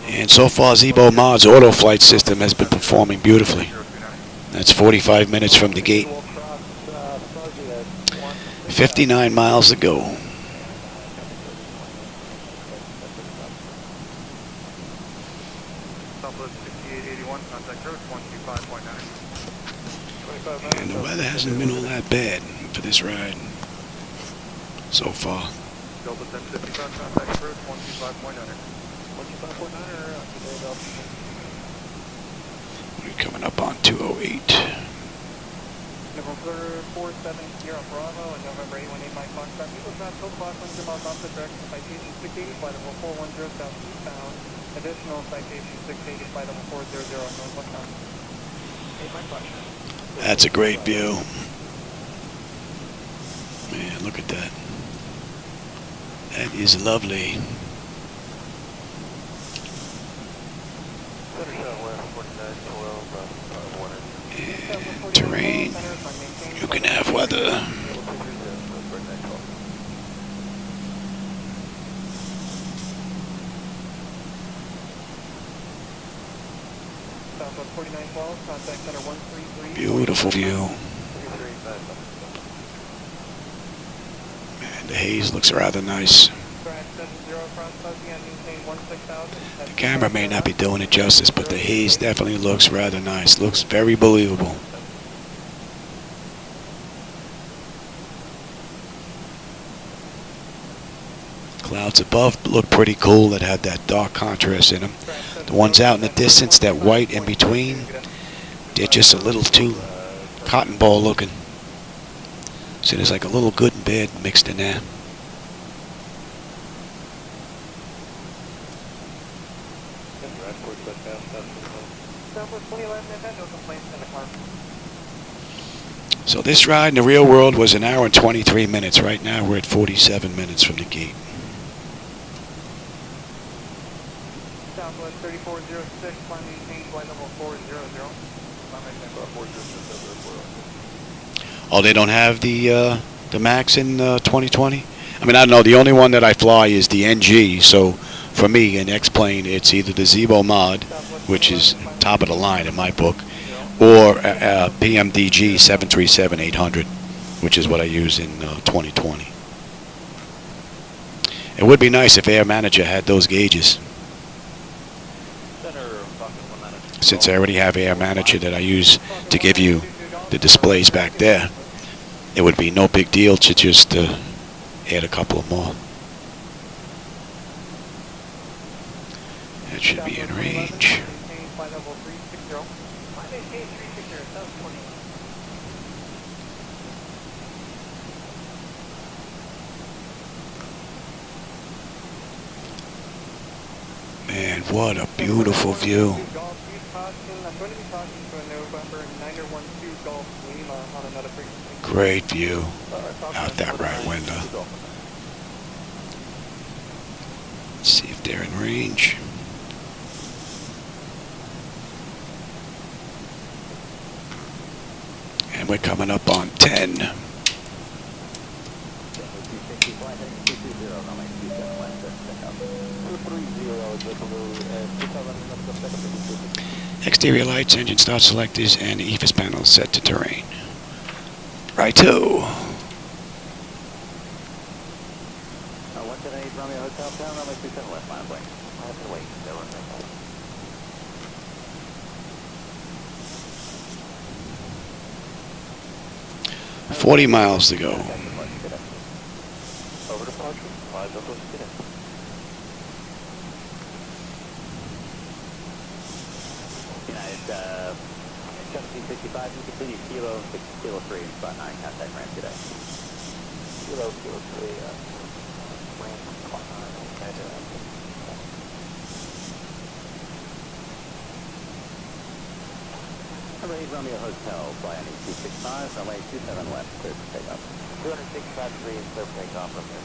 And so far, Zibo Mod's auto flight system has been performing beautifully. That's 45 minutes from the gate. 59 miles to go. And the weather hasn't been all that bad for this ride so far. We're coming up on 208. November 47 on Bravo and November 818 Mike Foxtrot. Eagle Drop, Total Box, 100 miles off the direction, citation 680, flight level 410 southeastbound. Additional citation 680, flight level 400, northwest bound. 8 Mike Foxtrot. That's a great view. Man, look at that. That is lovely. And terrain. You can have weather. Beautiful view. Man, the haze looks rather nice. The camera may not be doing it justice, but the haze definitely looks rather nice. Looks very believable. Clouds above look pretty cool that had that dark contrast in them. The ones out in the distance, that white in between, they're just a little too cotton ball looking. So there's like a little good and bad mixed in there. So this ride in the real world was 1 hour and 23 minutes. Right now we're at 47 minutes from the gate. Southwest 3406, climb maintain, flight level 400. Oh, they don't have the MAX in 2020? I mean, I don't know. The only one that I fly is the NG. So for me, in X-Plane, it's either the Zibo Mod, which is top of the line in my book, or PMDG 737-800, which is what I use in 2020. It would be nice if Air Manager had those gauges. Since I already have Air Manager that I use to give you the displays back there, it would be no big deal to just add a couple of more. That should be in range. Man, what a beautiful view. Great view out that right window. Let's see if they're in range. And we're coming up on 10. Exterior lights, engine start selectors, and EFIS panels set to terrain. Righto. 178 Romeo Hotel, down runway 27 left, line blank. I have to wait, they're running. 40 miles to go. Over departure, 5 Delta Airlines. United 1765, you continue Kilo 6 Kilo 3, spot 9, contact ramp today. Kilo 3, ramp spot 9, okay. Number 8 Romeo Hotel, flying 265, runway 27 left, clear for takeoff. 265 degrees, clear for takeoff from here.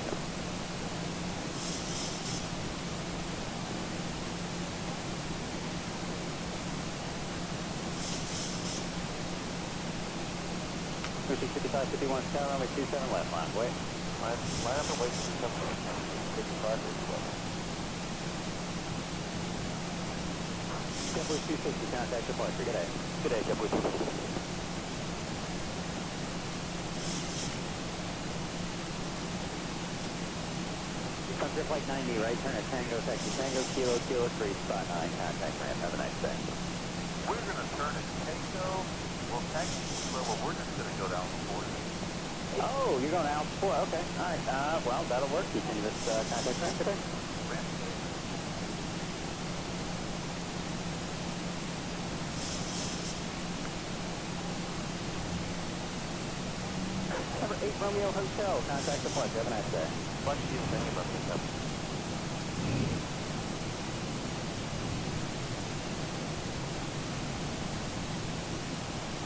Pushing 55, 51, tower, runway 27 left, line up, wait. Line up and wait for the 55, JetBlue 260, contact departure. Good day. Good day, JetBlue 260. Sunset flight 90, right turn at Tango, taxi Tango, Kilo, Kilo 3, spot 9, contact ramp. Have a nice day. We're going to turn at Tango. Well, taxi, well, we're just going to go down the board. Oh, you're going out before? Okay. All right. Well, that'll work. You can just contact ramp today. Number 8 Romeo Hotel, contact departure. Have a nice day. Bunch of you thinking about this stuff.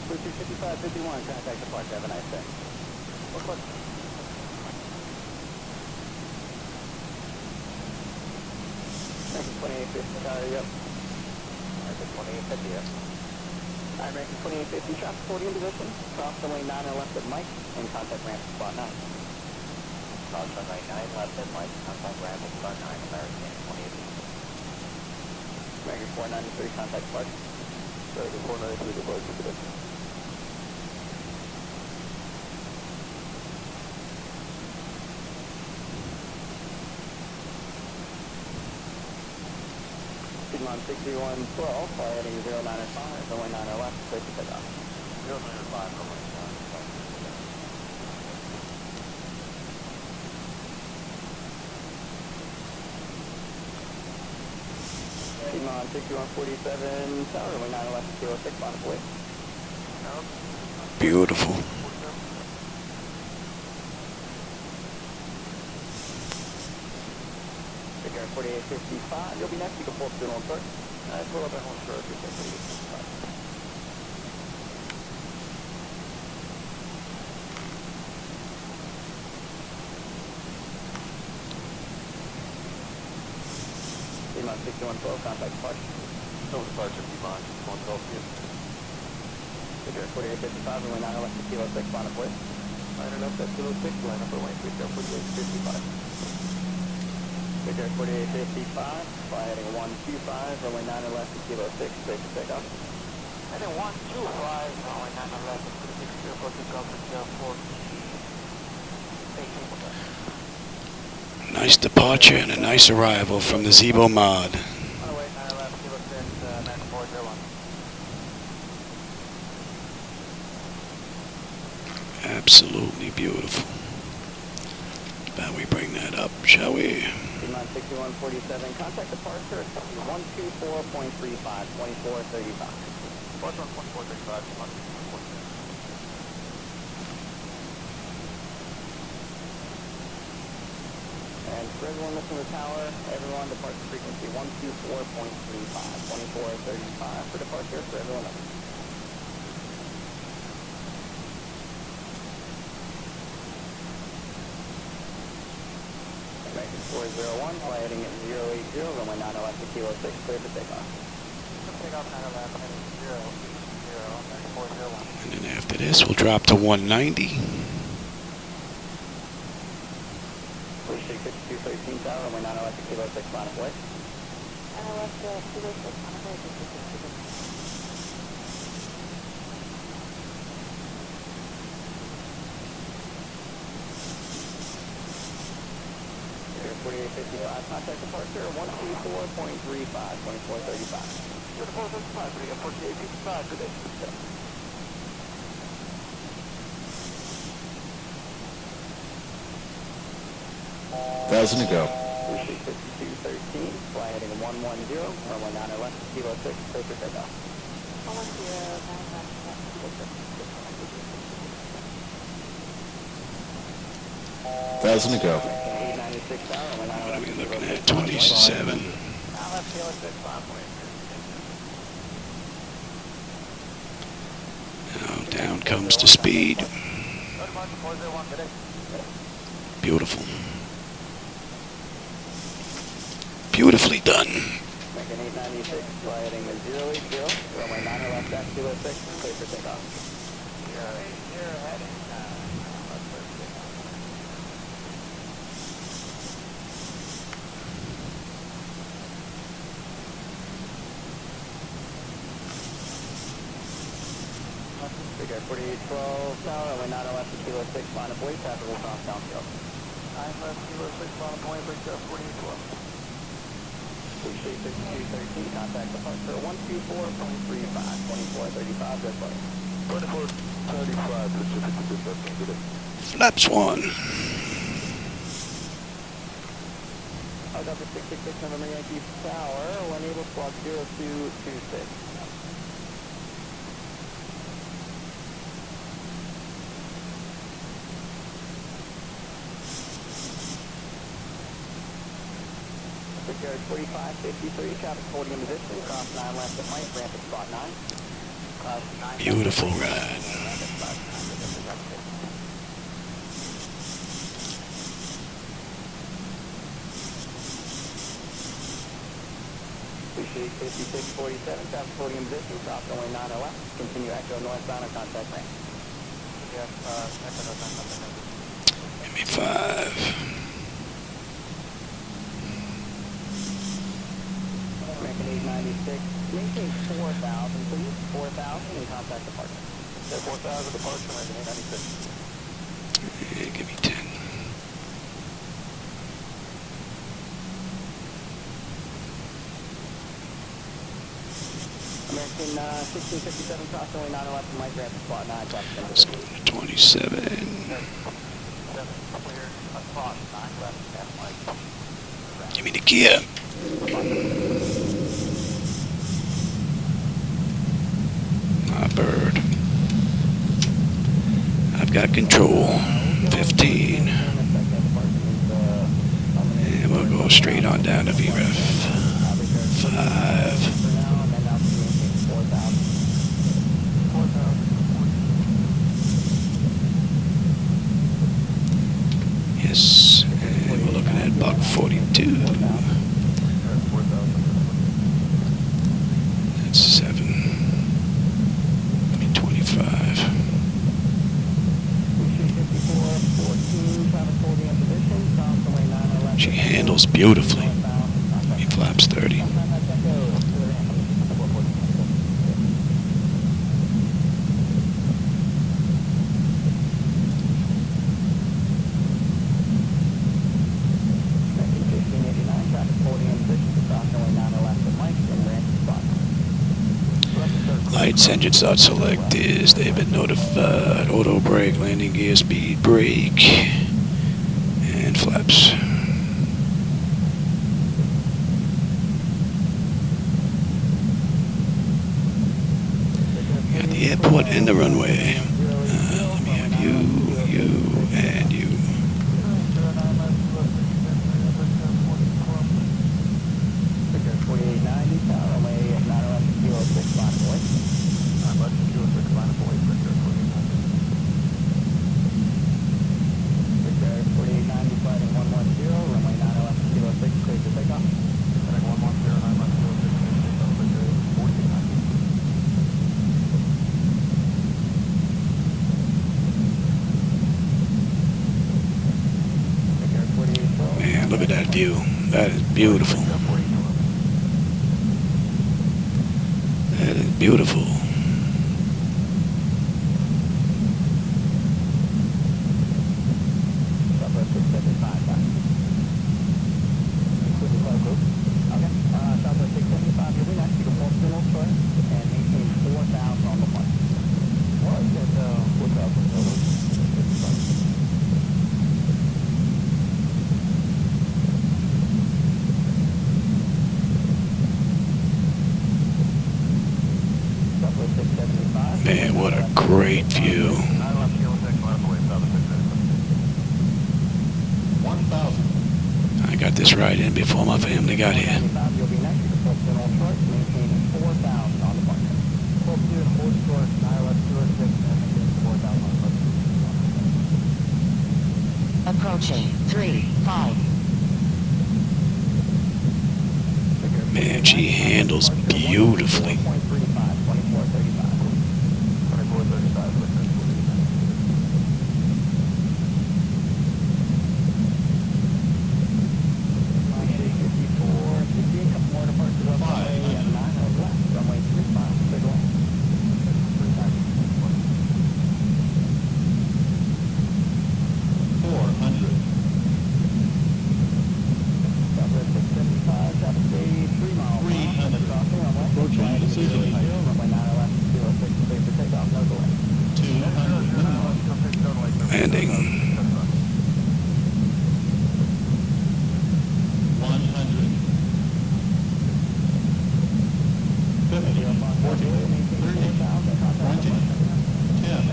Blue 255, 51, contact departure. Have a nice day. What question? Ranking 2850, yep. Ranking 2850, yep. Alright, ranking 2850, traffic 40 in position. Cross runway 9 and left at Mike, and contact ramp at spot 9. Cross runway 9 left at Mike, contact ramp at spot 9, American 2850. Ranking 493, contact departure. Ranking 493, departure today. On 6112, fly heading 095, runway 90 left, clear for takeoff. 095, runway 90 left. On 6147, tower, runway 90 left, Kilo 6, on its way. Beautiful. Take care, 4855. You'll be next. You can pull through on first. It's a little bit more short. You'll take 4855. Demon 6112, contact departure. No departure, Demon 6112, yes. Take care, 4855. Runway 9 left to Kilo 6, on its way. 9 left at Kilo 6, line up runway 4855. Take care, 4855, fly heading 125, runway 9 left to Kilo 6, clear for takeoff. Heading 125, runway 9 left to Kilo 6, clear for takeoff at 18. Nice departure and a nice arrival from the Zibo Mod. Runway 9 left, Kilo 6, American 401. Absolutely beautiful. Now we bring that up, shall we? 6147, contact departure, 124.35, 2435. What's on 2435? And for everyone listening to the tower, everyone departure frequency 124.35, 2435 for departure for everyone else. American 401, fly heading at 080, runway 9 left to Kilo 6, clear for takeoff. Takeoff 9 left, heading 080, And then after this, we'll drop to 190. Appreciate 5213 tower, runway 9 left, kilo 6, line of flight. And I left the kilo 6 on the way. Air 4855, contact departure 124.35, 2435. Uniform 55, Air 4855, good day. 1,000 to go. Appreciate 5213, fly heading 110, runway 9 left, kilo 6, clear for takeoff. 110, 9 left, kilo 6. 1,000 to go. 896 tower, runway 9 What are left, we kilo looking 6, at? 27. 9 left, kilo 6, line of flight. Now down comes the speed. Beautiful. Beautifully done. American 896, fly heading 080, runway 9 left, at kilo 6, clear for takeoff. 080 heading 9 left, clear for takeoff. Big Air 4812 tower, runway 9 left, kilo 6, line of way, traffic will cross downfield. 9 left, kilo 6, line of point, Big Air 4812. Appreciate 5213, contact departure 124.35, 2435, good buddy. 2435, Pacific 213, good day. Flaps 1. Delta 666 November Yankee Tower, when able squawk 0226. Big Air 4553, traffic holding in position, cross 9 left at Mike, ramp at spot 9. Cross 9 Beautiful ride. ramp at spot 9. Appreciate 5647, traffic holding in position, cross runway 9 left, continue echo northbound and contact ramp. Yes, Give me 5. American 896, maintain 4,000, please, 4,000 and contact departure. Yeah, 4,000 departure, American 896. Yeah, give me 10. American 1657, cross runway 9 left, Mike ramp at spot 9, traffic Let's go to 27. 7 clear, spot 9 left, at Mike. Give me the gear. Ah, bird. I've got control. 15. And we'll go straight on down to VREF. 5. Yes. And we're looking at buck 42. That's 7. Give me 25. She handles beautifully. He flaps 30. Lights, engine start select is they've been notified. Auto brake, landing gear, speed brake, and flaps. Got the airport and the runway. Let me have you, and you. Beautiful. That is beautiful. Man, what a great view. 1,000. I got this right in before my family got here. Approaching 3-5. Man, she handles beautifully. Landing. 100. 50. 40. 30. 20. 10.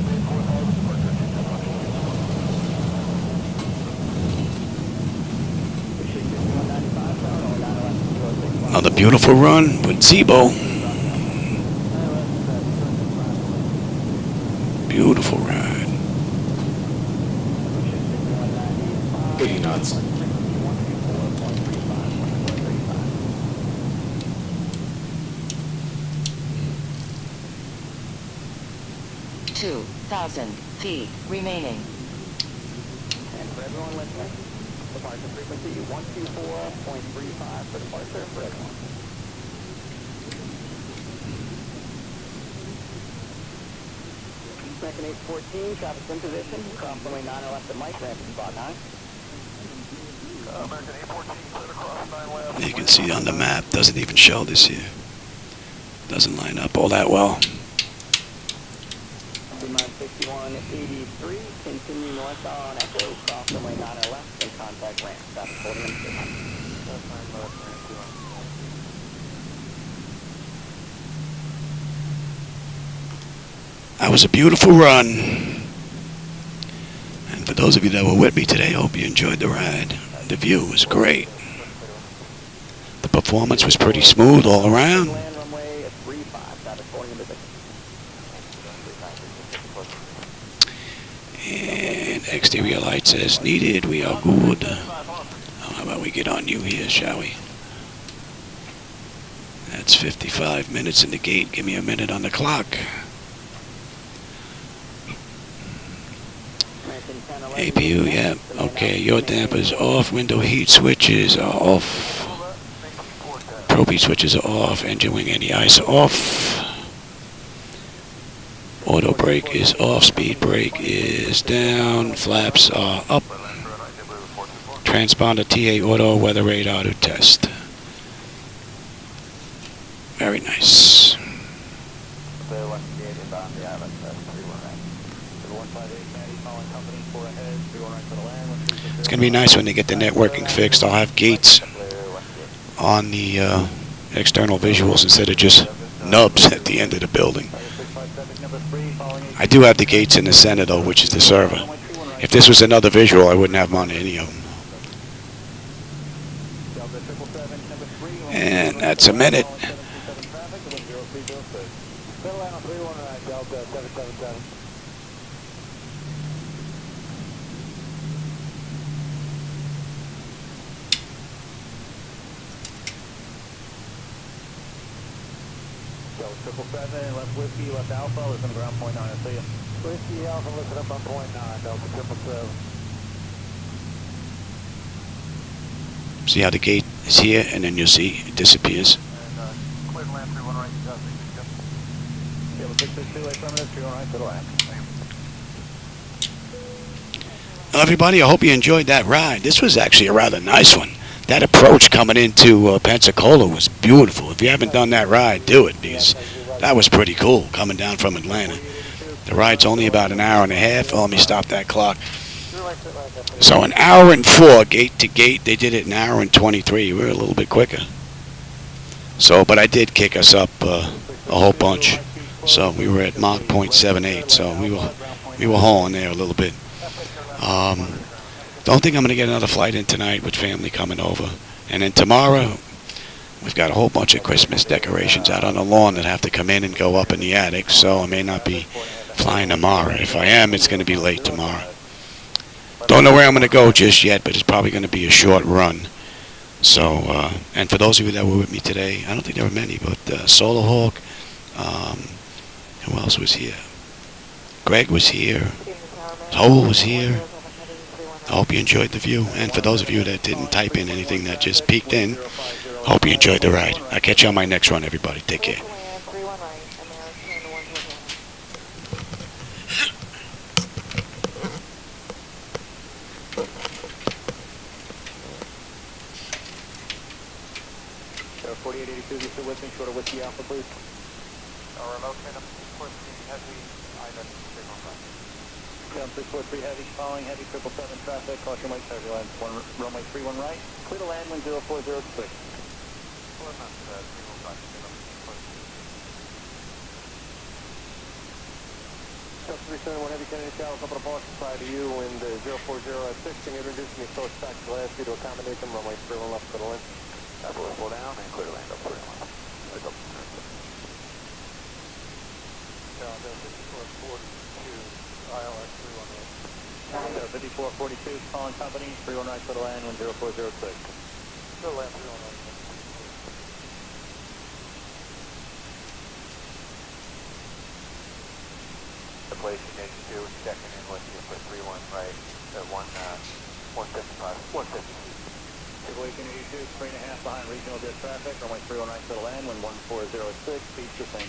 Another beautiful run with Zibo. Beautiful ride. 80 knots. 2,000 feet remaining. And for everyone listening, departure frequency 124.35 for departure for everyone. Second 814, traffic in position, cross runway 9 left at Mike, ramp to spot 9. American 814, clear across 9 left. You can see on the map, doesn't even show this here. Doesn't line up all that well. 6183, continue north on Echo, cross runway 9 left and contact ramp. Traffic holding in station. That was a beautiful run. And for those of you that were with me today, I hope you enjoyed the ride. The view was great. The performance was pretty smooth all around. Land runway 35, traffic holding in position. And exterior lights as needed. We are good. How about we get on you here, shall we? That's 55 minutes in the gate. Give me a minute on the clock. APU, yeah. Okay, your dampers off. Window heat switches are off. Probe heat switches are off. Engine wing anti-ice off. Auto brake is off. Speed brake is down. Flaps are up. Transponder TA auto weather radar to test. Very nice. It's going to be nice when they get the networking fixed. I'll have gates on the external visuals instead of just nubs at the end of the building. I do have the gates in the center though, which is the server. If this was another visual, I wouldn't have them on any of them. And that's a minute. Triple seven, left whiskey, left alpha, listen to ground point 9, I see you. Whiskey alpha, listen up on point 9, Delta 777. See how the gate is here, and then you'll see it disappears. And clear to land 31 right, 2062. Table 662, affirmative, 31 right, clear to land. Well, everybody, I hope you enjoyed that ride. This was actually a rather nice one. That approach coming into Pensacola was beautiful. If you haven't done that ride, do it, because that was pretty cool coming down from Atlanta. The ride's only about an hour and a half. Oh, let me stop that clock. So an hour and 4 gate to gate. They did it an hour and 23. We were a little bit quicker. So, but I did kick us up a whole bunch. So we were at Mach 0.78. So we were hauling there a little bit. Don't think I'm going to get another flight in tonight with family coming over. And then tomorrow, we've got a whole bunch of Christmas decorations out on the lawn that have to come in and go up in the attic. So I may not be flying tomorrow. If I am, it's going to be late tomorrow. Don't know where I'm going to go just yet, but it's probably going to be a short run. So, and for those of you that were with me today, I don't think there were many, but Solar Hawk, who else was here? Greg was here. Hole was here. I hope you enjoyed the view. And for those of you that didn't type in anything, that just peeked in, I hope you enjoyed the ride. I'll catch you on my next run, everybody. Take care. So 4882, you still with me, short of Whiskey Alpha, please. Remote pin up 643 heavy, INET signal right. Yeah, 643 heavy, following heavy 777 traffic, caution white turbulence, runway 31 right, clear to land, wind 0406. Signal right, Delta 371 Heavy Kennedy Tower, couple of Boston side to you, and 0406. Can you introduce me so it's back to last you to accommodate them, runway 31 left, clear to land. pull down and clear to land up 31. Delta 5442, ILS 318. So 5442, calling company, 31 right, clear to land, wind 0406. Still land 318. The place you need to do is checking in with you for 31 right at 155, 150 feet. Situation 82, 3.5 behind regional jet traffic, runway 31 right, clear to land, wind 1406, speed to sink.